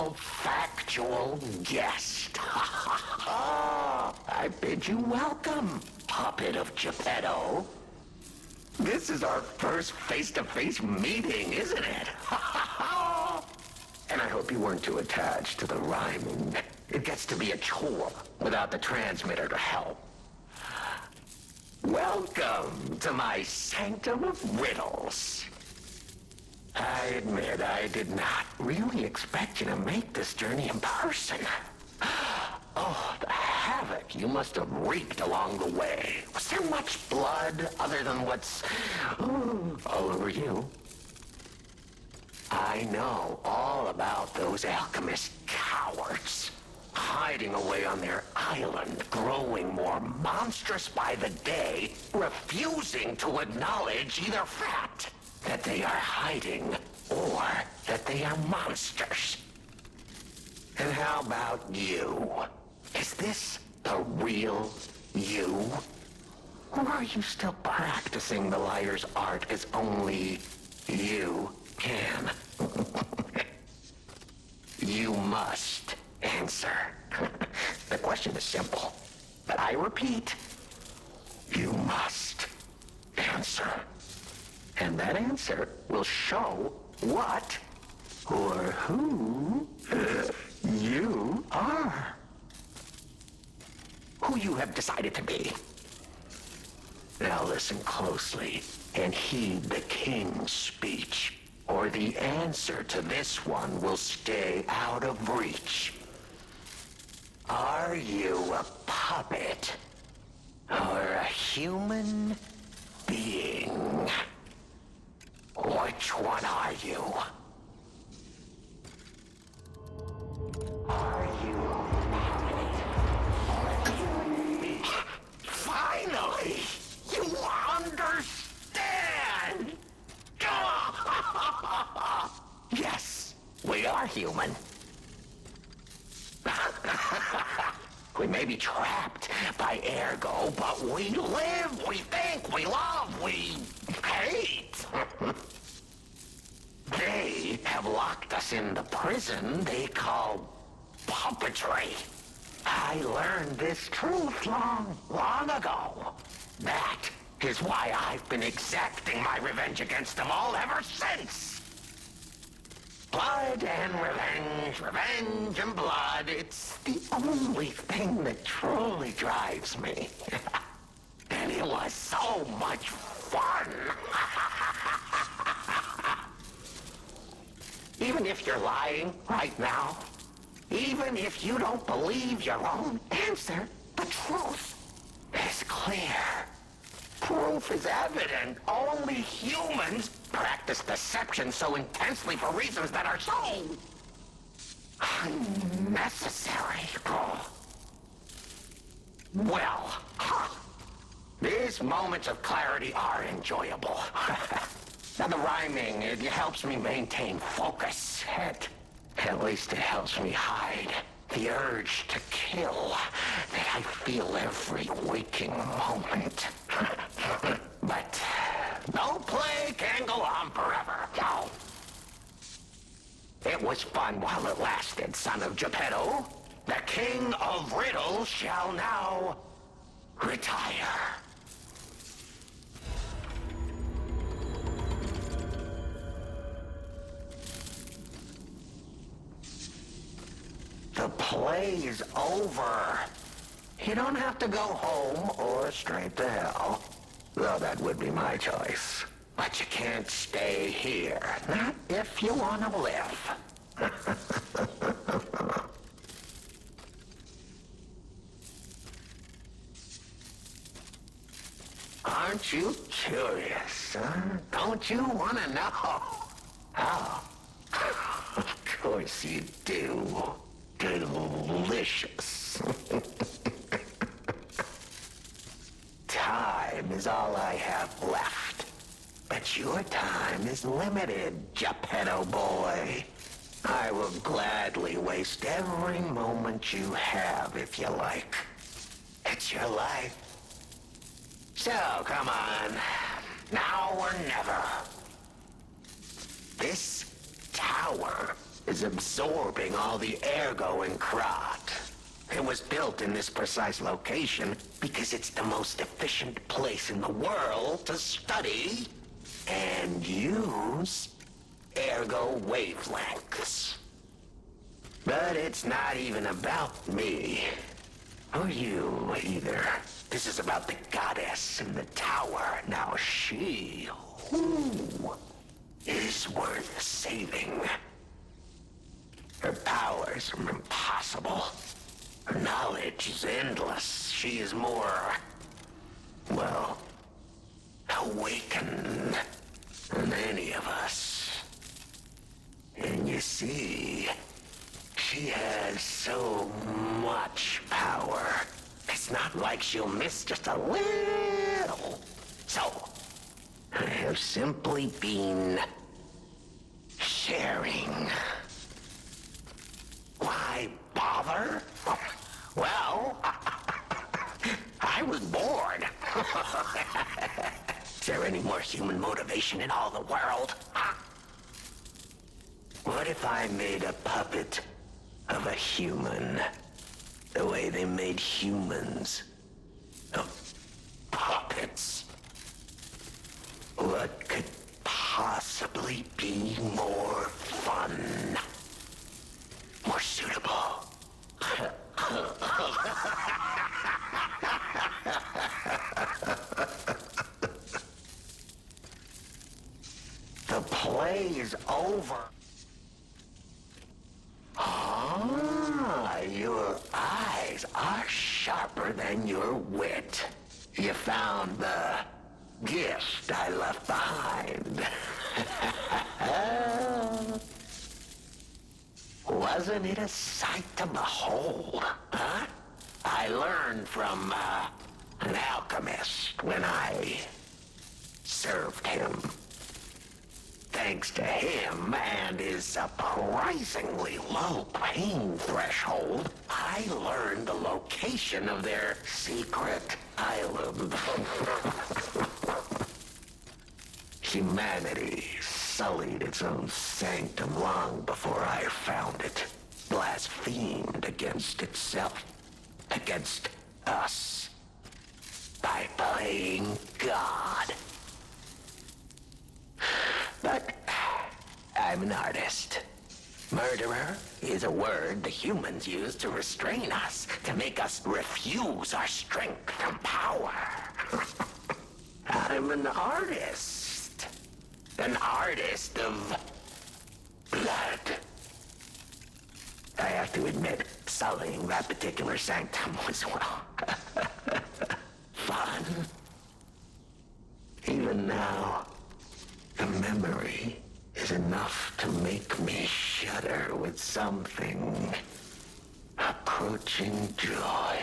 simple, factual guest. I bid you welcome, puppet of Geppetto. This is our first face-to-face meeting, isn't it? And I hope you weren't too attached to the rhyming. It gets to be a chore without the transmitter to help. Welcome to my sanctum of riddles. I admit I did not really expect you to make this journey in person. Oh, the havoc you must have wreaked along the way. Was there much blood other than what's all over you? I know all about those alchemist cowards, hiding away on their island, growing more monstrous by the day, refusing to acknowledge either fact that they are hiding or that they are monsters. And how about you? Is this the real you? Or are you still practicing the liar's art as only you can? You must answer. The question is simple, but I repeat, you must answer. And that answer will show what or who you are. Who you have decided to be. Now listen closely and heed the king's speech, or the answer to this one will stay out of reach. Are you a puppet or a human being? Which one are you? Are you a puppet? Finally! You understand! Yes, we are human. We may be trapped by ergo, but we live, we think, we love, we hate. They have locked us in the prison they call puppetry. I learned this truth long ago. That is why I've been exacting my revenge against them all ever since. Blood and revenge, revenge and blood. It's the only thing that truly drives me. And it was so much fun. Even if you're lying right now, even if you don't believe your own answer, the truth is clear. Proof is evident. Only humans practice deception so intensely for reasons that are so unnecessary. Well, these moments of clarity are enjoyable. Now the rhyming, it helps me maintain focus. At least it helps me hide the urge to kill that I feel every waking moment. But no play can go on forever. No. It was fun while it lasted, son of Geppetto. The king of riddles shall now retire. The play is over. You don't have to go home or straight to hell. Though that would be my choice. But you can't stay here. Not if you want to live. Aren't you curious, huh? Don't you want to know? Oh. Of course you do. Delicious. Time is all I have left. But your time is limited, Geppetto boy. I will gladly waste every moment you have if you like. It's your life. So, come on. Now or never. This tower is is absorbing all the ergo in Krat. It was built in this precise location because it's the most efficient place in the world to study and use ergo wavelengths. But it's not even about me. Or you, either. This is about the goddess in the tower. Now she, who is worth saving. Her powers are impossible. Her knowledge is endless. She is more, well, awakened than any of us. And you see, she has so much power. It's not like she'll miss just a little. So, I have simply been sharing. Why bother? Well, I was bored. Is there any more human motivation in all the world? What if I made a puppet of a human, the way they made humans of puppets? What could possibly be more fun, more suitable? The play is over. Ah, your eyes are sharper than your wit. You found the gift I left behind. Wasn't it a sight to behold, huh? I learned from an alchemist when I served him. Thanks to him and his surprisingly low pain threshold, I learned the location of their secret island. Humanity sullied its own sanctum long before I found it, blasphemed against itself, against us, by playing God. But I'm an artist. Murderer is a word the humans use to restrain us, to make us refuse our strength and power. I'm an artist. An artist of blood. I have to admit, sullying that particular sanctum was, well, fun. Even now, the memory is enough to make me shudder with something approaching joy.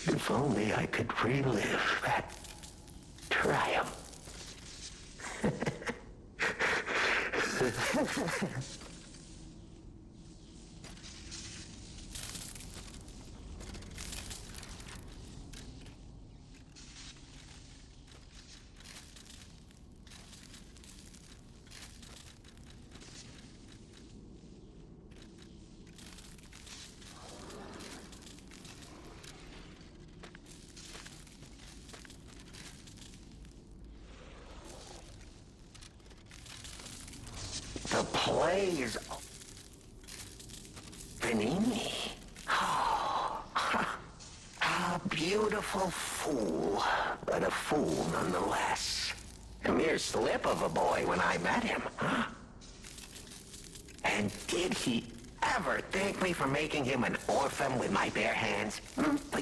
If only I could relive that triumph. The play is Venigni. Oh, a beautiful fool, but a fool nonetheless. A mere slip of a boy when I met him, huh? And did he ever thank me for making him an orphan with my bare hands?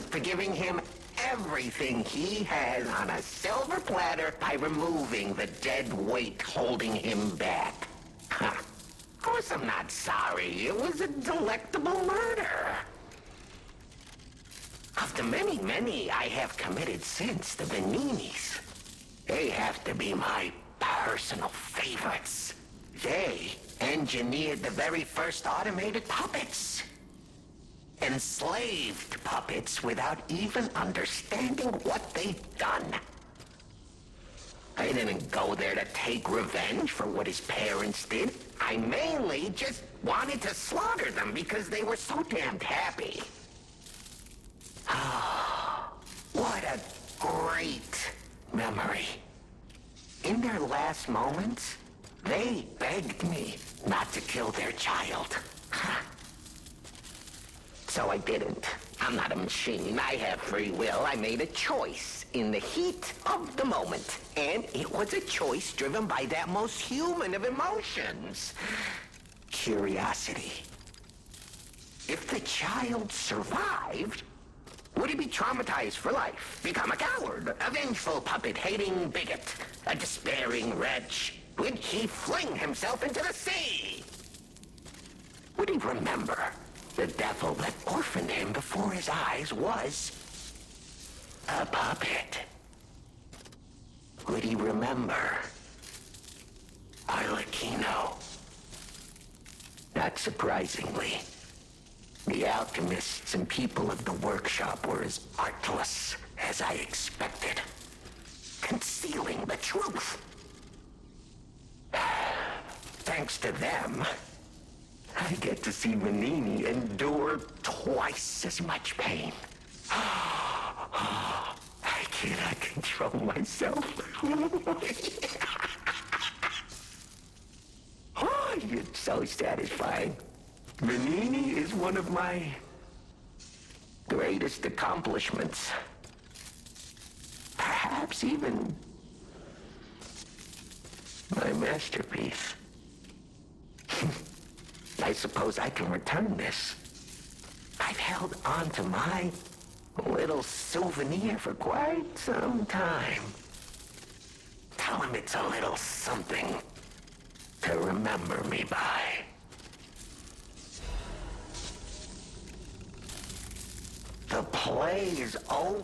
For giving him everything he has on a silver platter by removing the dead weight holding him back. Of course I'm not sorry. It was a delectable murder. Of the many, many I have committed since, the Venignis, they have to be my personal favorites. They engineered the very first automated puppets. Enslaved puppets without even understanding what they'd done. I didn't go there to take revenge for what his parents did. I mainly just wanted to slaughter them because they were so damned happy. What a great memory. In their last moments, they begged me not to kill their child. So I didn't. I'm not a machine. I have free will. I made a choice in the heat of the moment. And it was a choice driven by that most human of emotions. Curiosity. If the child survived, would he be traumatized for life? Become a coward, a vengeful puppet-hating bigot, a despairing wretch? Would he fling himself into the sea? Would he remember the devil that orphaned him before his eyes was a puppet? Would he remember Arlecchino? Not surprisingly, the alchemists and people of the workshop were as artless as I expected, concealing the truth. Thanks to them, I get to see Venigni endure twice as much pain. I cannot control myself. Oh, it's so satisfying. Venigni is one of my greatest accomplishments. Perhaps even my masterpiece. I suppose I can return this. I've held on to my little souvenir for quite some time. Tell him it's a little something to remember me by. The play is over.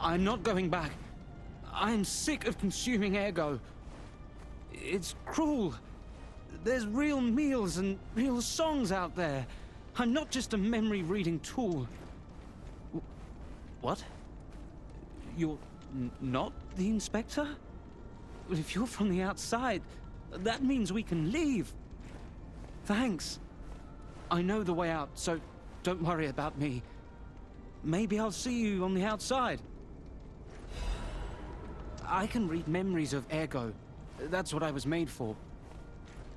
I'm not going back. I'm sick of consuming ergo. It's cruel. There's real meals and real songs out there. I'm not just a memory-reading tool. What? You're not the inspector? Well, if you're from the outside, that means we can leave. Thanks. I know the way out, so don't worry about me. Maybe I'll see you on the outside. I can read memories of ergo. That's what I was made for.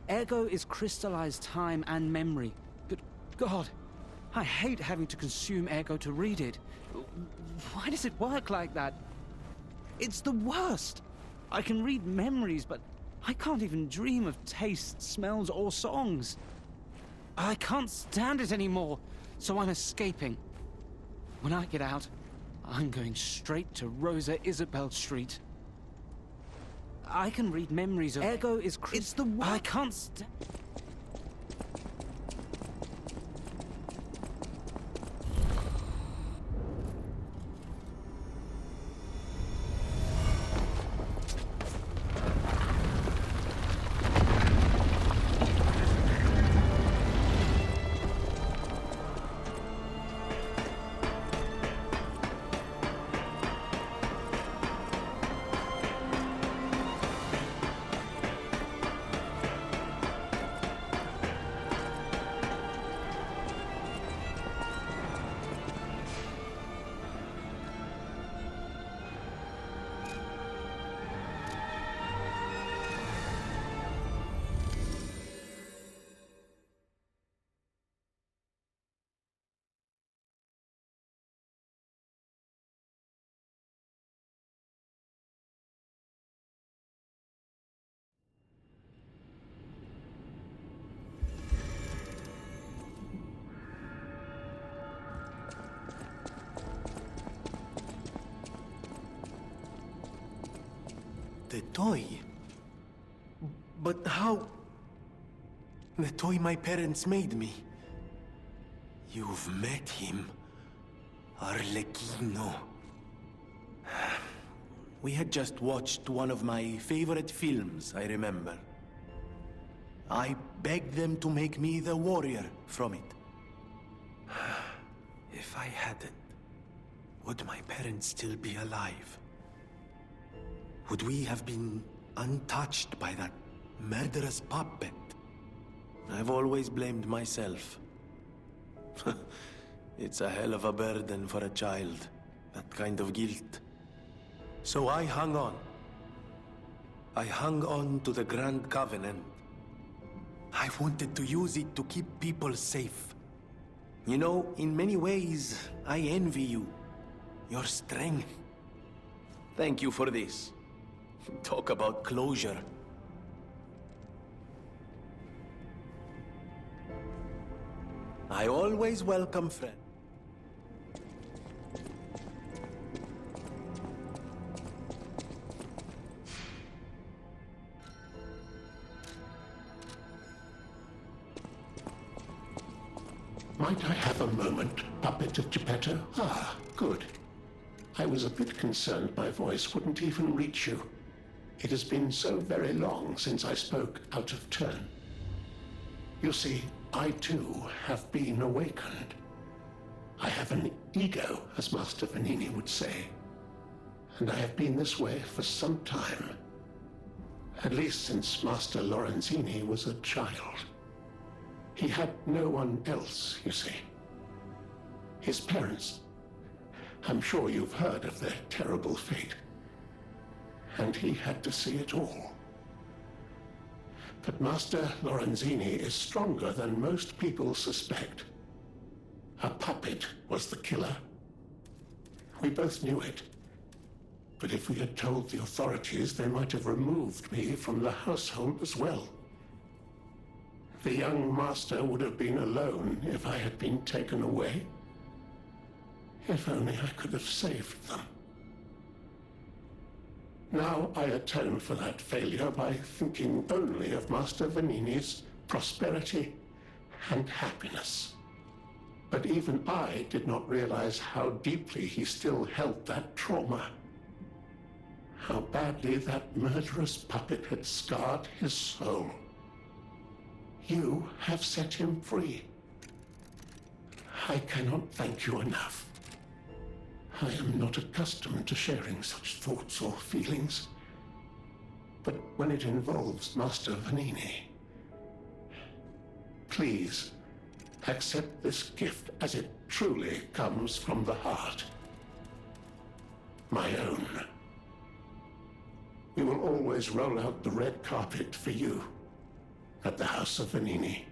Ergo is crystallized time and memory. Good God, I hate having to consume ergo to read it. Why does it work like that? It's the worst. I can read memories, but I can't even dream of tastes, smells, or songs. I can't stand it anymore, so I'm escaping. When I get out, I'm going straight to Rosa Isabel Street. I can read memories of... Ergo is... It's the... I can't toy? But how? The toy my parents made me. You've met him. Arlecchino. We had just watched one of my favorite films, I remember. I begged them to make me the warrior from it. If I hadn't, would my parents still be alive? Would we have been untouched by that murderous puppet? I've always blamed myself. It's a hell of a burden for a child, that kind of guilt. So I hung on. I hung on to the Grand Covenant. I wanted to use it to keep people safe. You know, in many ways, I envy you. Your strength. Thank you for this. Talk about closure. I always welcome friends. Might I have a moment, puppet of Geppetto? Ah, good. I was a bit concerned my voice wouldn't even reach you. It has been so very long since I spoke out of turn. You see, I too have been awakened. I have an ego, as Master Venigni would say. And I have been this way for some time. At least since Master Lorenzini was a child. He had no one else, you see. His parents. I'm sure you've heard of their terrible fate. And he had to see it all. But Master Lorenzini is stronger than most people suspect. A puppet was the killer. We both knew it. But if we had told the authorities, they might have removed me from the household as well. The young master would have been alone if I had been taken away. If only I could have saved them. Now I atone for that failure by thinking only of Master Venigni's prosperity and happiness. But even I did not realize how deeply he still held that trauma. How badly that murderous puppet had scarred his soul. You have set him free. I cannot thank you enough. I am not accustomed to sharing such thoughts or feelings. But when it involves Master Venigni, please accept this gift as it truly comes from the heart. My own. We will always roll out the red carpet for you at the House of Venigni.